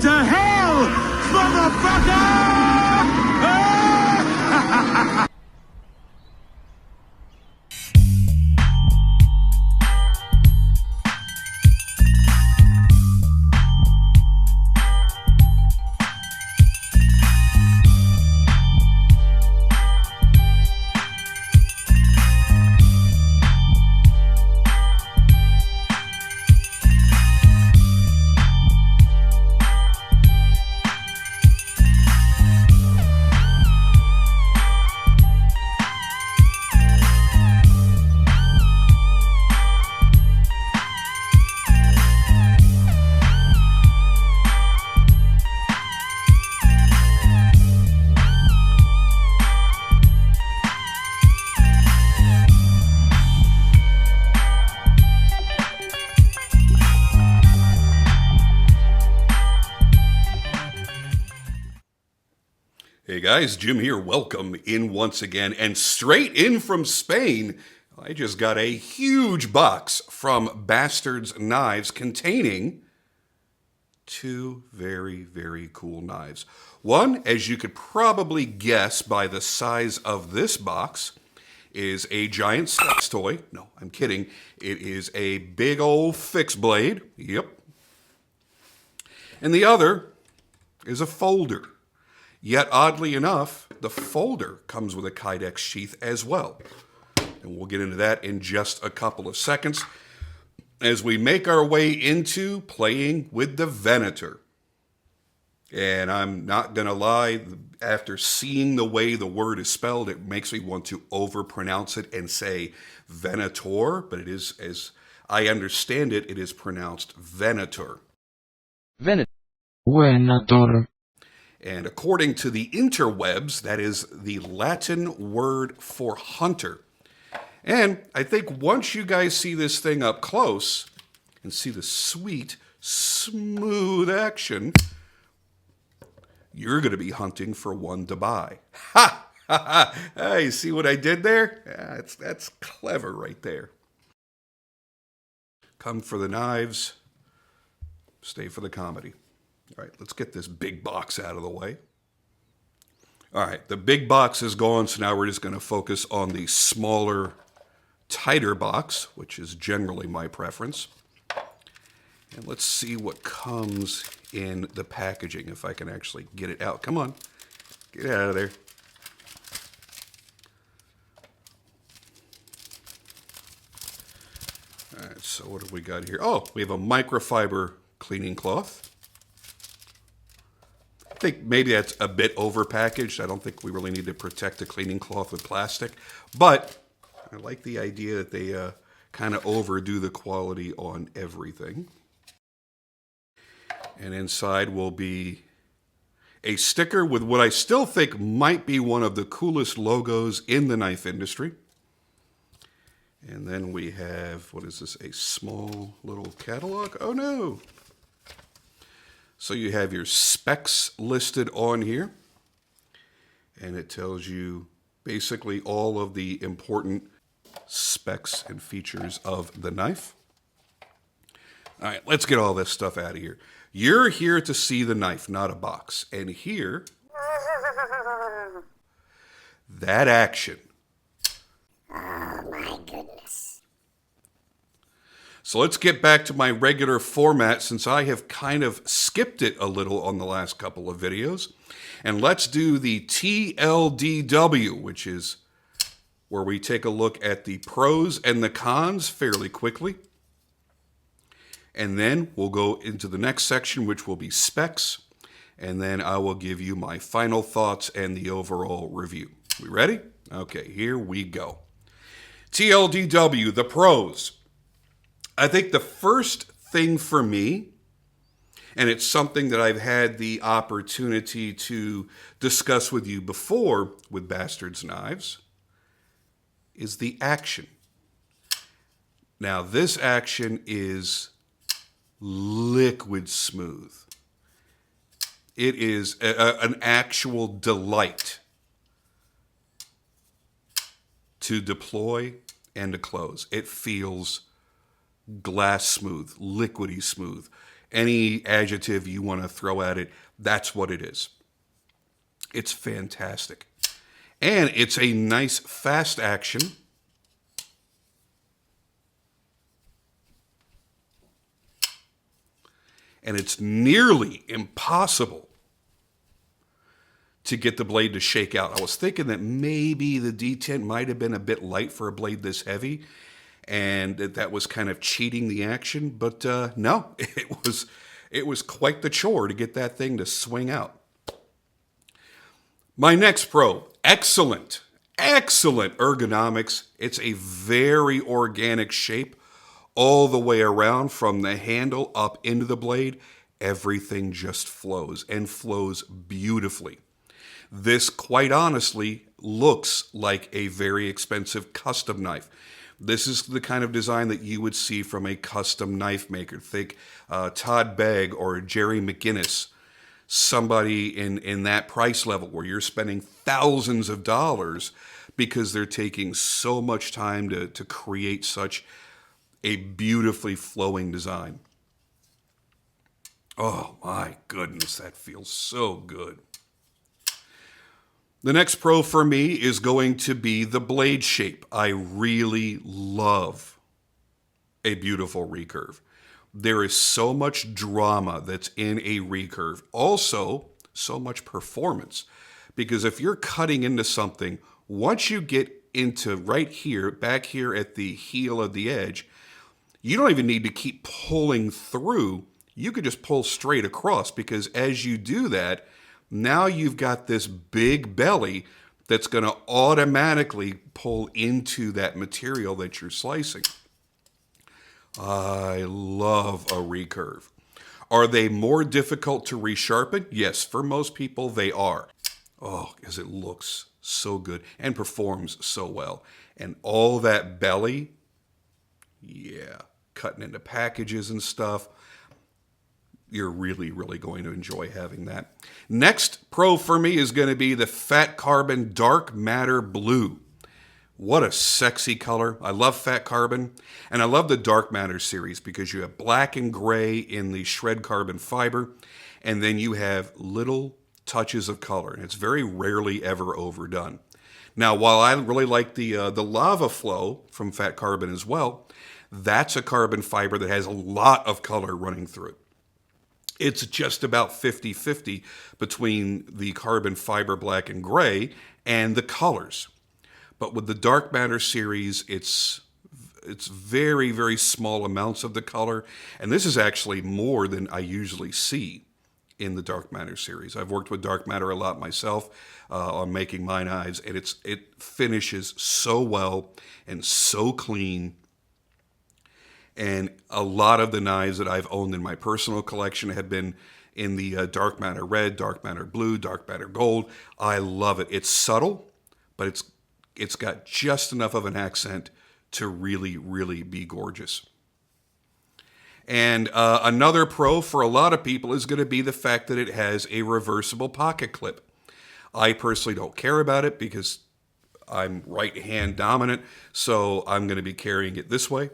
to hell, motherfucker! Hey guys, Jim here. Welcome in once again. And straight in from Spain, I just got a huge box from Bastards Knives containing two very, very cool knives. One, as you could probably guess by the size of this box, is a giant sex toy. No, I'm kidding. It is a big old fixed blade. Yep. And the other is a folder. Yet, oddly enough, the folder comes with a Kydex sheath as well. And we'll get into that in just a couple of seconds as we make our way into playing with the Venator. And I'm not going to lie, after seeing the way the word is spelled, it makes me want to overpronounce it and say Venator, but it is, as I understand it, it is pronounced Venator. Venator. And according to the interwebs, that is the Latin word for hunter. And I think once you guys see this thing up close and see the sweet, smooth action, you're going to be hunting for one to buy. Ha! Ha ha! Hey, see what I did there? Yeah, that's clever right there. Come for the knives, stay for the comedy. All right, let's get this big box out of the way. All right, the big box is gone, so now we're just going to focus on the smaller, tighter box, which is generally my preference. And let's see what comes in the packaging, if I can actually get it out. Come on, get it out of there. All right, so what have we got here? Oh, we have a microfiber cleaning cloth. I think maybe that's a bit overpackaged. I don't think we really need to protect the cleaning cloth with plastic. But I like the idea that they kind of overdo the quality on everything. And inside will be a sticker with what I still think might be one of the coolest logos in the knife industry. And then we have, what is this, a small little catalog? Oh no! So you have your specs listed on here, and it tells you basically all of the important specs and features of the knife. All right, let's get all this stuff out of here. You're here to see the knife, not a box. And here, that action. Oh my goodness. So let's get back to my regular format since I have kind of skipped it a little on the last couple of videos. And let's do the TLDW, which is where we take a look at the pros and the cons fairly quickly. And then we'll go into the next section, which will be specs. And then I will give you my final thoughts and the overall review. We ready? Okay, here we go. TLDW, the pros. I think the first thing for me, and it's something that I've had the opportunity to discuss with you before with Bastards Knives, is the action. Now, this action is liquid smooth. It is an actual delight to deploy and to close. It feels glass smooth, liquidy smooth. Any adjective you want to throw at it, that's what it is. It's fantastic. And it's a nice fast action. And it's nearly impossible to get the blade to shake out. I was thinking that maybe the detent might have been a bit light for a blade this heavy, and that was kind of cheating the action. But no, it was quite the chore to get that thing to swing out. My next probe, excellent ergonomics. It's a very organic shape all the way around from the handle up into the blade. Everything just flows and flows beautifully. This, quite honestly, looks like a very expensive custom knife. This is the kind of design that you would see from a custom knife maker. Think Todd Begg or Jerry McGinnis, somebody in that price level where you're spending thousands of dollars because they're taking so much time to create such a beautifully flowing design. Oh my goodness, that feels so good. The next pro for me is going to be the blade shape. I really love a beautiful recurve. There is so much drama that's in a recurve. Also, so much performance. Because if you're cutting into something, once you get into right here, back here at the heel of the edge, you don't even need to keep pulling through. You could just pull straight across, because as you do that, now you've got this big belly that's going to automatically pull into that material that you're slicing. I love a recurve. Are they more difficult to resharpen? Yes, for most people they are. Oh, because it looks so good and performs so well. And all that belly, yeah, cutting into packages and stuff. You're really, really going to enjoy having that. Next pro for me is going to be the Fat Carbon Dark Matter Blue. What a sexy color. I love Fat Carbon, and I love the Dark Matter series because you have black and gray in the shred carbon fiber, and then you have little touches of color, and it's very rarely ever overdone. Now, while I really like the Lava Flow from Fat Carbon as well, that's a carbon fiber that has a lot of color running through it. It's just about 50-50 between the carbon fiber black and gray and the colors. But with the Dark Matter series, it's very, very small amounts of the color. And this is actually more than I usually see in the Dark Matter series. I've worked with Dark Matter a lot myself on making my knives, and it finishes so well and so clean. And a lot of the knives that I've owned in my personal collection have been in the Dark Matter Red, Dark Matter Blue, Dark Matter Gold. I love it. It's subtle, but it's got just enough of an accent to really, really be gorgeous. And another pro for a lot of people is going to be the fact that it has a reversible pocket clip. I personally don't care about it because I'm right-hand dominant, so I'm going to be carrying it this way.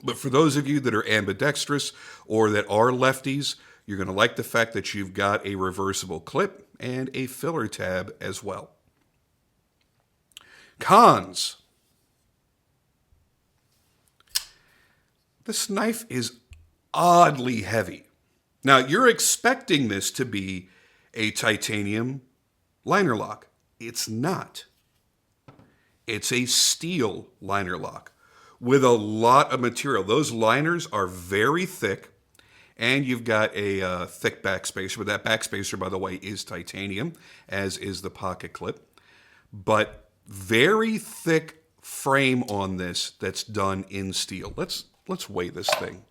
But for those of you that are ambidextrous or that are lefties, you're going to like the fact that you've got a reversible clip and a filler tab as well. Cons. This knife is oddly heavy. Now, you're expecting this to be a titanium liner lock. It's not. It's a steel liner lock with a lot of material. Those liners are very thick, and you've got a thick backspacer. But that backspacer, by the way, is titanium, as is the pocket clip. But very thick frame on this that's done in steel. Let's weigh this thing,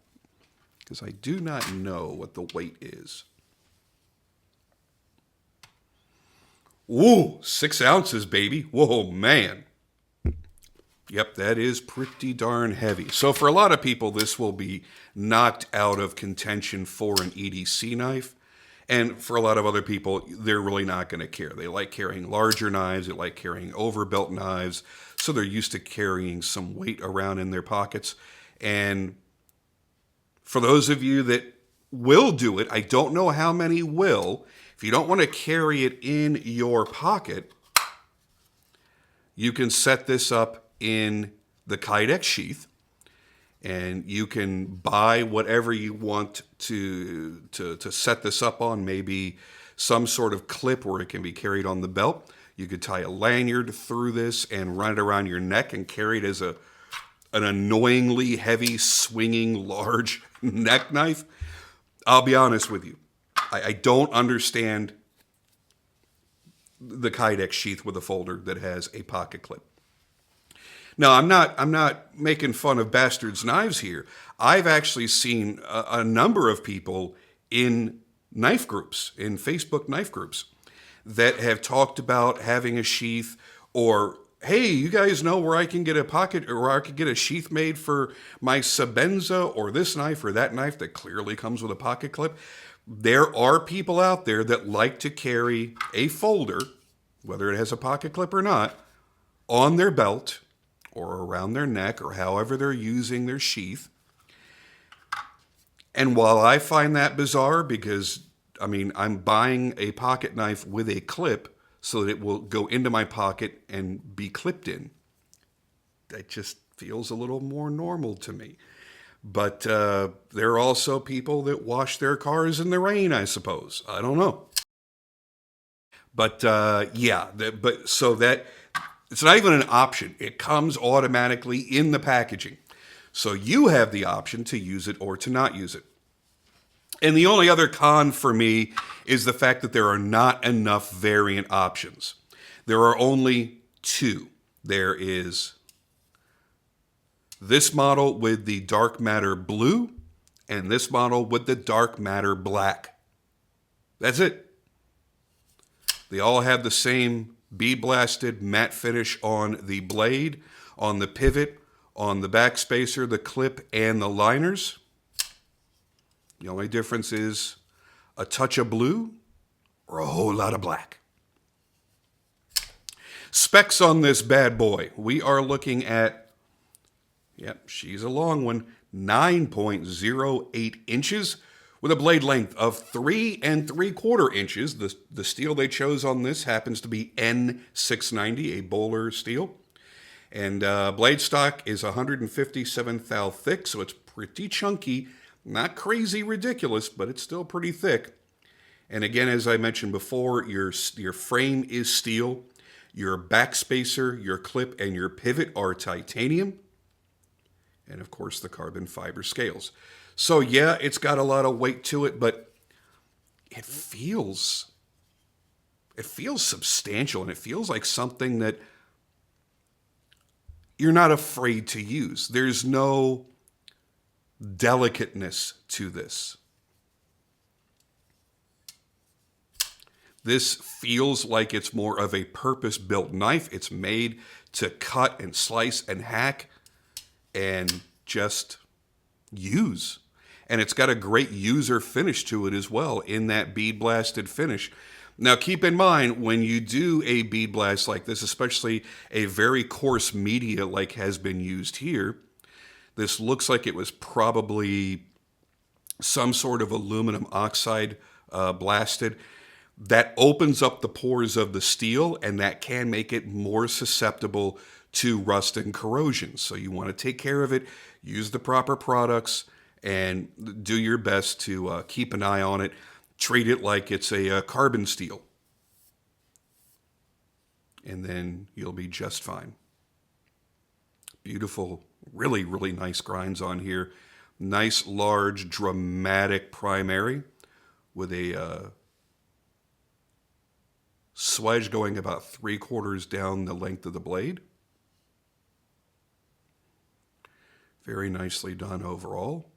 because I do not know what the weight is. Ooh, 6 ounces, baby. Whoa, man. Yep, that is pretty darn heavy. So for a lot of people, this will be knocked out of contention for an EDC knife. And for a lot of other people, they're really not going to care. They like carrying larger knives. They like carrying overbuilt knives. So they're used to carrying some weight around in their pockets. And for those of you that will do it. I don't know how many will. If you don't want to carry it in your pocket, you can set this up in the Kydex sheath, and you can buy whatever you want to set this up on. Maybe some sort of clip where it can be carried on the belt. You could tie a lanyard through this and run it around your neck and carry it as an annoyingly heavy, swinging, large neck knife. I'll be honest with you. I don't understand the Kydex sheath with a folder that has a pocket clip. Now, I'm not making fun of Bastard's Knives here. I've actually seen a number of people in knife groups, in Facebook knife groups, that have talked about having a sheath, or, hey, you guys know where I can get a pocket, or where I could get a sheath made for my Sebenza or this knife or that knife that clearly comes with a pocket clip. There are people out there that like to carry a folder, whether it has a pocket clip or not, on their belt or around their neck, or however they're using their sheath. And while I find that bizarre, because I'm buying a pocket knife with a clip so that it will go into my pocket and be clipped in, that just feels a little more normal to me. But there are also people that wash their cars in the rain, I suppose. I don't know. But so that it's not even an option. It comes automatically in the packaging. So you have the option to use it or to not use it. And the only other con for me is the fact that there are not enough variant options. There are only two. There is this model with the dark matter blue and this model with the dark matter black. That's it. They all have the same bead-blasted matte finish on the blade, on the pivot, on the backspacer, the clip, and the liners. The only difference is a touch of blue or a whole lot of black. Specs on this bad boy. We are looking at, she's a long one, 9.08 inches with a blade length of 3 3/4 inches. The steel they chose on this happens to be N690, a Bowler steel. And blade stock is 157 thou thick, so it's pretty chunky. Not crazy ridiculous, but it's still pretty thick. And again, as I mentioned before, your frame is steel. Your backspacer, your clip, and your pivot are titanium. And of course, the carbon fiber scales. So yeah, it's got a lot of weight to it, but it feels substantial, and it feels like something that you're not afraid to use. There's no delicateness to this. This feels like it's more of a purpose-built knife. It's made to cut and slice and hack and just use. And it's got a great user finish to it as well, in that bead-blasted finish. Now, keep in mind, when you do a bead blast like this, especially a very coarse media like has been used here, this looks like it was probably some sort of aluminum oxide blasted. That opens up the pores of the steel, and that can make it more susceptible to rust and corrosion. So you want to take care of it, use the proper products, and do your best to keep an eye on it. Treat it like it's a carbon steel. And then you'll be just fine. Beautiful, really, really nice grinds on here. Nice, large, dramatic primary with a swedge going about 3/4 down the length of the blade. Very nicely done overall.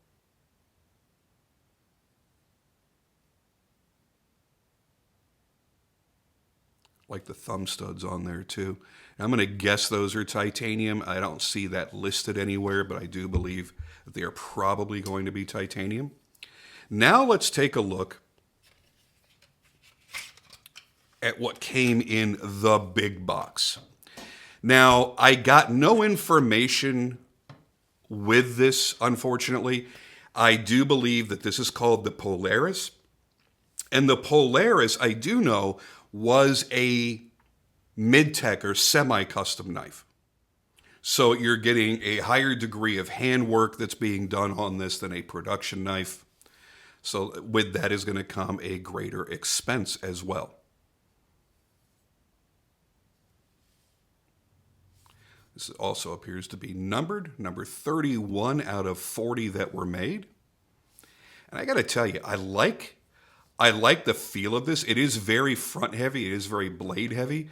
Like the thumb studs on there too. I'm going to guess those are titanium. I don't see that listed anywhere, but I do believe that they are probably going to be titanium. Now let's take a look at what came in the big box. Now, I got no information with this, unfortunately. I do believe that this is called the Polaris. And the Polaris, I do know, was a mid-tech or semi-custom knife. So you're getting a higher degree of handwork that's being done on this than a production knife. So with that is going to come a greater expense as well. This also appears to be numbered, number 31 out of 40 that were made. And I got to tell you, I like the feel of this. It is very front heavy. It is very blade heavy.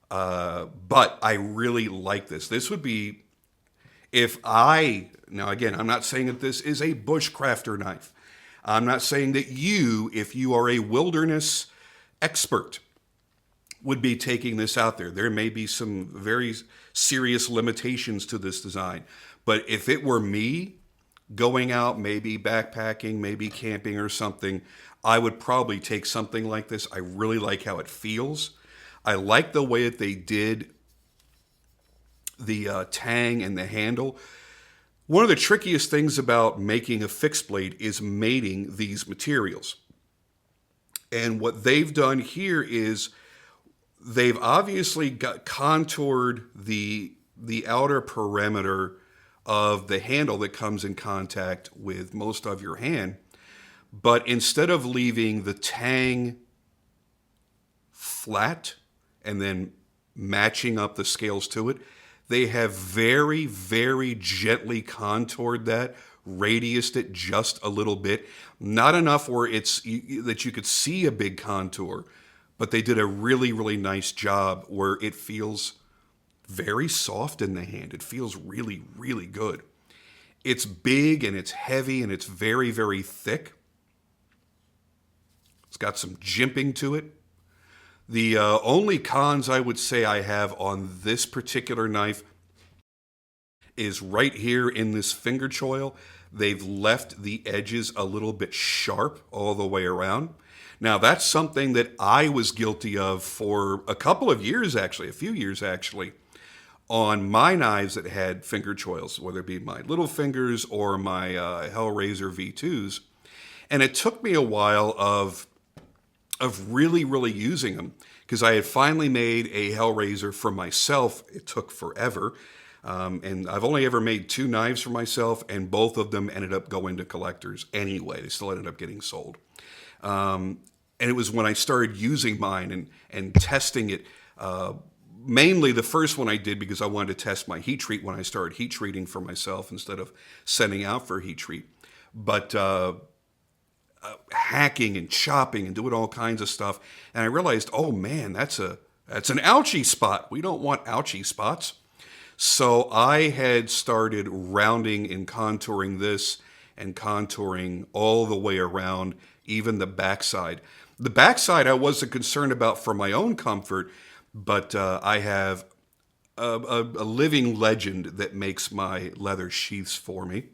But I really like this. This would be, now again, I'm not saying that this is a bushcrafter knife. I'm not saying that if you are a wilderness expert, would be taking this out there. There may be some very serious limitations to this design. But if it were me going out, maybe backpacking, maybe camping or something, I would probably take something like this. I really like how it feels. I like the way that they did the tang and the handle. One of the trickiest things about making a fixed blade is mating these materials. And what they've done here is they've obviously contoured the outer perimeter of the handle that comes in contact with most of your hand. But instead of leaving the tang flat and then matching up the scales to it, they have very, very gently contoured that, radiused it just a little bit. Not enough where that you could see a big contour, but they did a really, really nice job where it feels very soft in the hand. It feels really, really good. It's big and it's heavy and it's very, very thick. It's got some jimping to it. The only cons I would say I have on this particular knife is right here in this finger choil. They've left the edges a little bit sharp all the way around. Now, that's something that I was guilty of for a couple of years, actually, a few years, actually, on my knives that had finger choils, whether it be my little fingers or my Hellraiser V2s. And it took me a while of really, really using them because I had finally made a Hellraiser for myself. It took forever. And I've only ever made 2 knives for myself, and both of them ended up going to collectors anyway. They still ended up getting sold. And it was when I started using mine and testing it. Mainly the first one I did because I wanted to test my heat treat when I started heat treating for myself instead of sending out for heat treat. But hacking and chopping and doing all kinds of stuff. And I realized, oh man, that's an ouchie spot. We don't want ouchie spots. So I had started rounding and contouring this and contouring all the way around, even the backside. The backside I wasn't concerned about for my own comfort, but I have a living legend that makes my leather sheaths for me.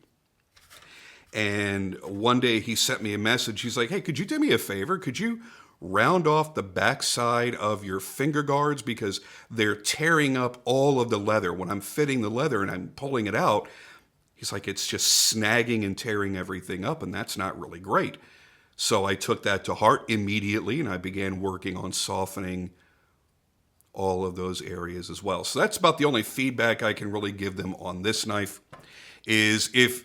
And one day he sent me a message. He's like, hey, could you do me a favor? Could you round off the backside of your finger guards because they're tearing up all of the leather. When I'm fitting the leather and I'm pulling it out, he's like, it's just snagging and tearing everything up, and that's not really great. So I took that to heart immediately, and I began working on softening all of those areas as well. So that's about the only feedback I can really give them on this knife, is if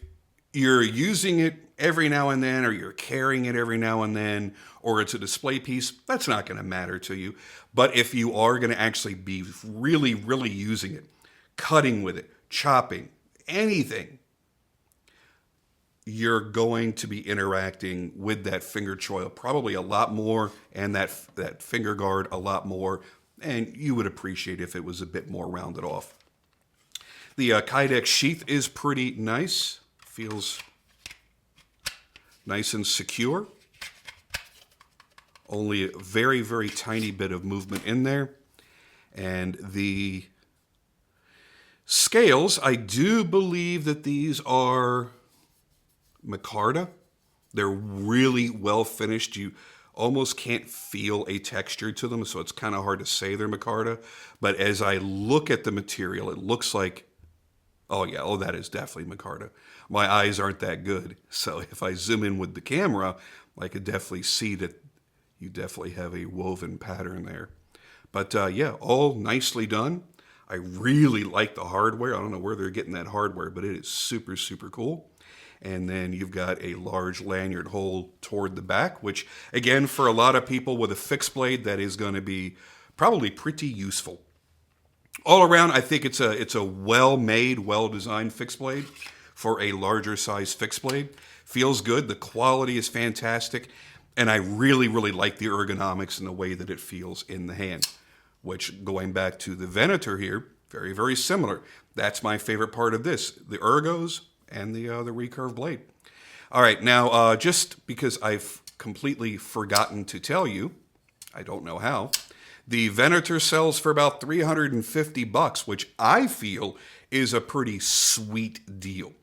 you're using it every now and then, or you're carrying it every now and then, or it's a display piece, that's not going to matter to you. But if you are going to actually be really, really using it, cutting with it, chopping, anything, you're going to be interacting with that finger choil probably a lot more, and that finger guard a lot more, and you would appreciate if it was a bit more rounded off. The Kydex sheath is pretty nice. Feels nice and secure. Only a very, very tiny bit of movement in there. And the scales, I do believe that these are micarta. They're really well finished. You almost can't feel a texture to them, so it's kind of hard to say they're micarta. But as I look at the material, it looks like, oh yeah, that is definitely micarta. my eyes aren't that good. So if I zoom in with the camera, I could definitely see that you definitely have a woven pattern there. But yeah, all nicely done. I really like the hardware. I don't know where they're getting that hardware, but it is super, super cool. And then you've got a large lanyard hole toward the back, which again, for a lot of people with a fixed blade, that is going to be probably pretty useful. All around, I think it's a well-made, well-designed fixed blade for a larger size fixed blade. Feels good. The quality is fantastic. And I really, really like the ergonomics and the way that it feels in the hand. Which, going back to the Venator here, very, very similar. That's my favorite part of this. The ergos and the recurved blade. All right, now, just because I've completely forgotten to tell you, I don't know how, the Venator sells for about $350, which I feel is a pretty sweet deal.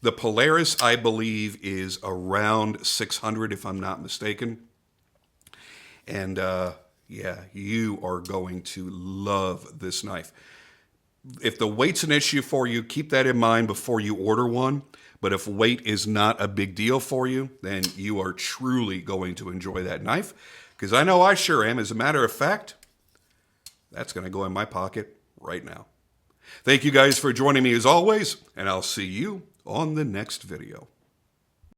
The Polaris, I believe, is around $600, if I'm not mistaken. And yeah, you are going to love this knife. If the weight's an issue for you, keep that in mind before you order one. But if weight is not a big deal for you, then you are truly going to enjoy that knife. Because I know I sure am. As a matter of fact, that's going to go in my pocket right now. Thank you guys for joining me as always, and I'll see you on the next video.